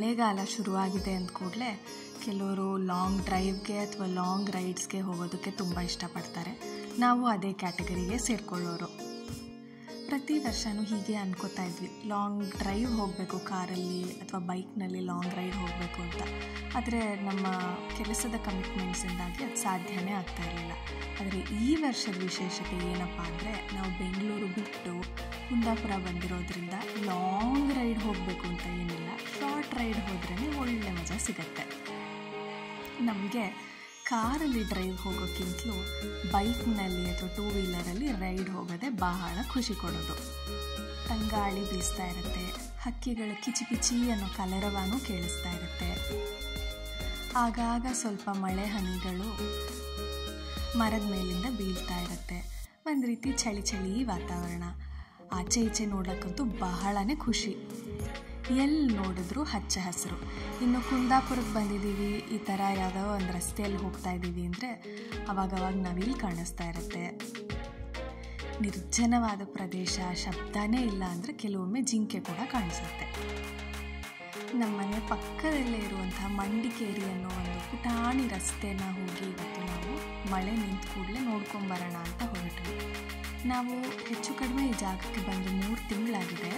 ಮಳೆಗಾಲ ಶುರುವಾಗಿದೆ ಅಂದ ಕೂಡಲೇ ಕೆಲವರು ಲಾಂಗ್ ಡ್ರೈವ್ಗೆ ಅಥವಾ ಲಾಂಗ್ ರೈಡ್ಸ್ಗೆ ಹೋಗೋದಕ್ಕೆ ತುಂಬ ಇಷ್ಟಪಡ್ತಾರೆ. ನಾವು ಅದೇ ಕ್ಯಾಟಗರಿಗೆ ಸೇರಿಕೊಳ್ಳೋರು. ಪ್ರತಿ ವರ್ಷವೂ ಹೀಗೆ ಅನ್ಕೋತಾ ಇದ್ವಿ, ಲಾಂಗ್ ಡ್ರೈವ್ ಹೋಗಬೇಕು ಕಾರಲ್ಲಿ ಅಥವಾ ಬೈಕ್ನಲ್ಲಿ ಲಾಂಗ್ ರೈಡ್ ಹೋಗಬೇಕು ಅಂತ. ಆದರೆ ನಮ್ಮ ಕೆಲಸದ ಕಮಿಟ್ಮೆಂಟ್ಸಿಂದಾಗಿ ಅದು ಸಾಧ್ಯನೇ ಆಗ್ತಾ ಇರಲಿಲ್ಲ. ಆದರೆ ಈ ವರ್ಷದ ವಿಶೇಷತೆ ಏನಪ್ಪ ಅಂದರೆ, ನಾವು ಬೆಂಗಳೂರು ಬಿಟ್ಟು ಕುಂದಾಪುರ ಬಂದಿರೋದ್ರಿಂದ ಲಾಂಗ್ ರೈಡ್ ಹೋಗಬೇಕು ಅಂತ ಏನಿಲ್ಲ, ಶಾರ್ಟ್ ರೈಡ್ ಹೋದ್ರೇ ಒಳ್ಳೆ ಮಜಾ ಸಿಗತ್ತೆ. ನಮಗೆ ಕಾರಲ್ಲಿ ಡ್ರೈವ್ ಹೋಗೋಕ್ಕಿಂತಲೂ ಬೈಕ್ನಲ್ಲಿ ಅಥವಾ ಟೂ ವೀಲರಲ್ಲಿ ರೈಡ್ ಹೋಗೋದೇ ಬಹಳ ಖುಷಿ ಕೊಡೋದು. ತಂಗಾಳಿ ಬೀಸ್ತಾ ಇರುತ್ತೆ, ಹಕ್ಕಿಗಳ ಕಿಚಿಪಿಚಿ ಅನ್ನೋ ಕಲರವಾನೂ ಕೇಳಿಸ್ತಾ ಇರುತ್ತೆ. ಆಗಾಗ ಸ್ವಲ್ಪ ಮಳೆ ಹನಿಗಳು ಮರದ ಮೇಲಿಂದ ಬೀಳ್ತಾ ಇರುತ್ತೆ. ಒಂದು ರೀತಿ ಚಳಿ ಚಳಿ ವಾತಾವರಣ. ಆಚೆ ಈಚೆ ನೋಡೋಕ್ಕಂತೂ ಬಹಳನೇ ಖುಷಿ. ಎಲ್ಲಿ ನೋಡಿದ್ರೂ ಹಚ್ಚ ಹಸಿರು. ಇನ್ನು ಕುಂದಾಪುರಕ್ಕೆ ಬಂದಿದ್ದೀವಿ, ಈ ಥರ ಯಾವುದೋ ಒಂದು ರಸ್ತೆಯಲ್ಲಿ ಹೋಗ್ತಾ ಇದ್ದೀವಿ ಅಂದರೆ ಅವಾಗವಾಗ ನವಿಲು ಕಾಣಿಸ್ತಾ ಇರುತ್ತೆ. ನಿರ್ಜನವಾದ ಪ್ರದೇಶ, ಶಬ್ದನೇ ಇಲ್ಲ ಅಂದರೆ ಕೆಲವೊಮ್ಮೆ ಜಿಂಕೆ ಕೂಡ ಕಾಣಿಸುತ್ತೆ. ನಮ್ಮನೆ ಪಕ್ಕದಲ್ಲೇ ಇರುವಂಥ ಮಂಡಿಕೇರಿ ಅನ್ನೋ ಒಂದು ಪುಟಾಣಿ ರಸ್ತೆನ ಹೋಗಿ ಇವತ್ತು ನಾವು ಮಳೆ ನಿಂತ ಕೂಡಲೇ ನೋಡ್ಕೊಂಬರೋಣ ಅಂತ ಹೊರಟ್ವಿ. ನಾವು ಹೆಚ್ಚು ಕಡಿಮೆ ಈ ಜಾಗಕ್ಕೆ ಬಂದು 3 ತಿಂಗಳಾಗಿದೆ.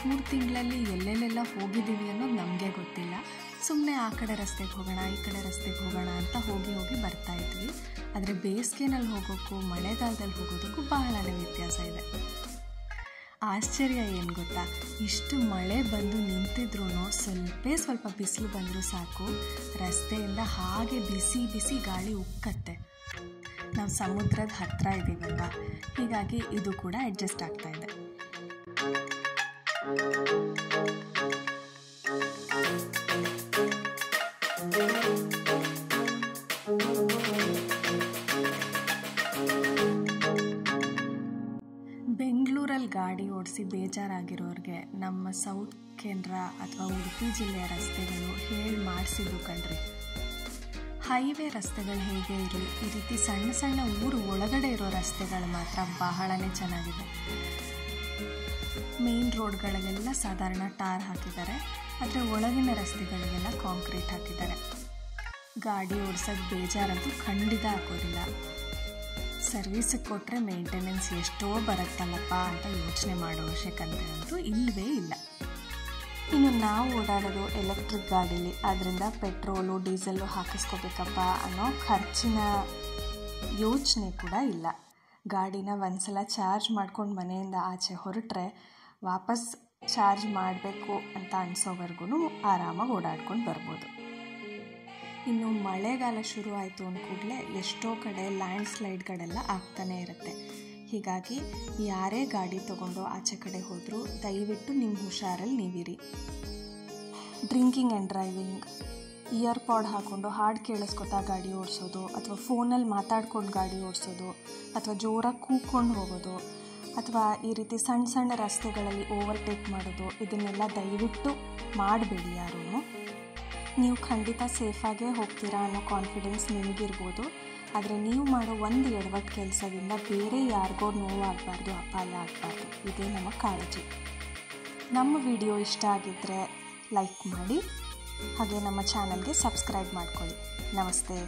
3 ತಿಂಗಳಲ್ಲಿ ಎಲ್ಲೆಲ್ಲೆಲ್ಲ ಹೋಗಿದ್ದೀವಿ ಅನ್ನೋದು ನಮಗೆ ಗೊತ್ತಿಲ್ಲ. ಸುಮ್ಮನೆ ಆ ಕಡೆ ರಸ್ತೆಗೆ ಹೋಗೋಣ, ಈ ಕಡೆ ರಸ್ತೆಗೆ ಹೋಗೋಣ ಅಂತ ಹೋಗಿ ಬರ್ತಾ ಇದ್ವಿ. ಆದರೆ ಬೇಸಿಗೆನಲ್ಲಿ ಹೋಗೋಕ್ಕೂ ಮಳೆಗಾಲದಲ್ಲಿ ಹೋಗೋದಕ್ಕೂ ಬಹಳನೇ ವ್ಯತ್ಯಾಸ ಇದೆ. ಆಶ್ಚರ್ಯ ಏನು ಗೊತ್ತಾ, ಇಷ್ಟು ಮಳೆ ಬಂದು ನಿಂತಿದ್ರೂ ಸ್ವಲ್ಪ ಬಿಸಿಲು ಬಂದರೂ ಸಾಕು, ರಸ್ತೆಯಿಂದ ಹಾಗೆ ಬಿಸಿ ಬಿಸಿ ಗಾಳಿ ಉಕ್ಕತ್ತೆ. ನಾವು ಸಮುದ್ರದ ಹತ್ತಿರ ಇದ್ದೀವಲ್ವ, ಹೀಗಾಗಿ ಇದು ಕೂಡ ಅಡ್ಜಸ್ಟ್ ಆಗ್ತಾ ಇದೆ. ಬೆಂಗಳೂರಲ್ಲಿ ಗಾಡಿ ಓಡಿಸಿ ಬೇಜಾರಾಗಿರೋರಿಗೆ ನಮ್ಮ ಸೌತ್ ಕೆನರಾ ಅಥವಾ ಉಡುಪಿ ಜಿಲ್ಲೆಯ ರಸ್ತೆಗಳು ಹೇಳಿ ಮಾಡಿಸಿದ್ದು ಕಣ್ರಿ. ಹೈವೇ ರಸ್ತೆಗಳು ಹೇಗೆ ಇರಲಿ, ಈ ರೀತಿ ಸಣ್ಣ ಸಣ್ಣ ಊರು ಒಳಗಡೆ ಇರೋ ರಸ್ತೆಗಳು ಮಾತ್ರ ಬಹಳನೇ ಚೆನ್ನಾಗಿದೆ. ಮೇನ್ ರೋಡ್ಗಳಿಗೆಲ್ಲ ಸಾಧಾರಣ ಟಾರ್ ಹಾಕಿದ್ದಾರೆ, ಆದರೆ ಒಳಗಿನ ರಸ್ತೆಗಳಿಗೆಲ್ಲ ಕಾಂಕ್ರೀಟ್ ಹಾಕಿದ್ದಾರೆ. ಗಾಡಿ ಓಡಿಸೋಕ್ಕೆ ಬೇಜಾರಂತೂ ಖಂಡಿತ ಹಾಕೋದಿಲ್ಲ. ಸರ್ವಿಸಿಗೆ ಕೊಟ್ಟರೆ ಮೇಂಟೆನೆನ್ಸ್ ಎಷ್ಟೋ ಬರುತ್ತಲ್ಲಪ್ಪ ಅಂತ ಯೋಚನೆ ಮಾಡೋ ಅವಶ್ಯಕತೆ ಅಂತೂ ಇಲ್ಲವೇ ಇಲ್ಲ. ಇನ್ನು ನಾವು ಓಡಾಡೋದು ಎಲೆಕ್ಟ್ರಿಕ್ ಗಾಡೀಲಿ, ಅದರಿಂದ ಪೆಟ್ರೋಲು ಡೀಸೆಲ್ಲು ಹಾಕಿಸ್ಕೋಬೇಕಪ್ಪ ಅನ್ನೋ ಖರ್ಚಿನ ಯೋಚನೆ ಕೂಡ ಇಲ್ಲ. ಗಾಡಿನ ಒಂದ್ಸಲ ಚಾರ್ಜ್ ಮಾಡ್ಕೊಂಡು ಮನೆಯಿಂದ ಆಚೆ ಹೊರಟ್ರೆ ವಾಪಸ್ ಚಾರ್ಜ್ ಮಾಡಬೇಕು ಅಂತ ಅನಿಸೋವರೆಗೂ ಆರಾಮಾಗಿ ಓಡಾಡ್ಕೊಂಡು ಬರ್ಬೋದು. ಇನ್ನು ಮಳೆಗಾಲ ಶುರು ಆಯಿತು ಅಂದ ಕೂಡಲೇ ಎಷ್ಟೋ ಕಡೆ ಲ್ಯಾಂಡ್ ಸ್ಲೈಡ್ಗಳೆಲ್ಲ ಆಗ್ತಾನೇ ಇರುತ್ತೆ. ಹೀಗಾಗಿ ಯಾರೇ ಗಾಡಿ ತೊಗೊಂಡು ಆಚೆ ಕಡೆ ಹೋದರೂ ದಯವಿಟ್ಟು ನಿಮ್ಮ ಹುಷಾರಲ್ಲಿ ನೀವಿರಿ. ಡ್ರಿಂಕಿಂಗ್ ಆ್ಯಂಡ್ ಡ್ರೈವಿಂಗ್, ಇಯರ್ಪಾಡ್ ಹಾಕ್ಕೊಂಡು ಹಾಡು ಕೇಳಿಸ್ಕೊತಾ ಗಾಡಿ ಓಡಿಸೋದು, ಅಥವಾ ಫೋನಲ್ಲಿ ಮಾತಾಡ್ಕೊಂಡು ಗಾಡಿ ಓಡಿಸೋದು, ಅಥವಾ ಜೋರಾಗಿ ಕೂಗ್ಕೊಂಡು ಹೋಗೋದು, ಅಥವಾ ಈ ರೀತಿ ಸಣ್ಣ ಸಣ್ಣ ರಸ್ತೆಗಳಲ್ಲಿ ಓವರ್ಟೇಕ್ ಮಾಡೋದು, ಇದನ್ನೆಲ್ಲ ದಯವಿಟ್ಟು ಮಾಡಬೇಡಿ ಯಾರೂ. ನೀವು ಖಂಡಿತ ಸೇಫಾಗೇ ಹೋಗ್ತೀರಾ ಅನ್ನೋ ಕಾನ್ಫಿಡೆನ್ಸ್ ನಿಮಗಿರ್ಬೋದು, ಆದರೆ ನೀವು ಮಾಡೋ ಒಂದು ಎಡವಟ್ಟು ಕೆಲಸದಿಂದ ಬೇರೆ ಯಾರಿಗೋ ನೋವಾಗಬಾರ್ದು, ಅಪಾಯ ಆಗಬಾರ್ದು. ಇದೇ ನಮ್ಮ ಕಾಳಜಿ. ನಮ್ಮ ವಿಡಿಯೋ ಇಷ್ಟ ಆಗಿದ್ದರೆ ಲೈಕ್ ಮಾಡಿ, ಹಾಗೆ ನಮ್ಮ ಚಾನಲ್ಗೆ ಸಬ್ಸ್ಕ್ರೈಬ್ ಮಾಡ್ಕೊಳ್ಳಿ. ನಮಸ್ತೆ.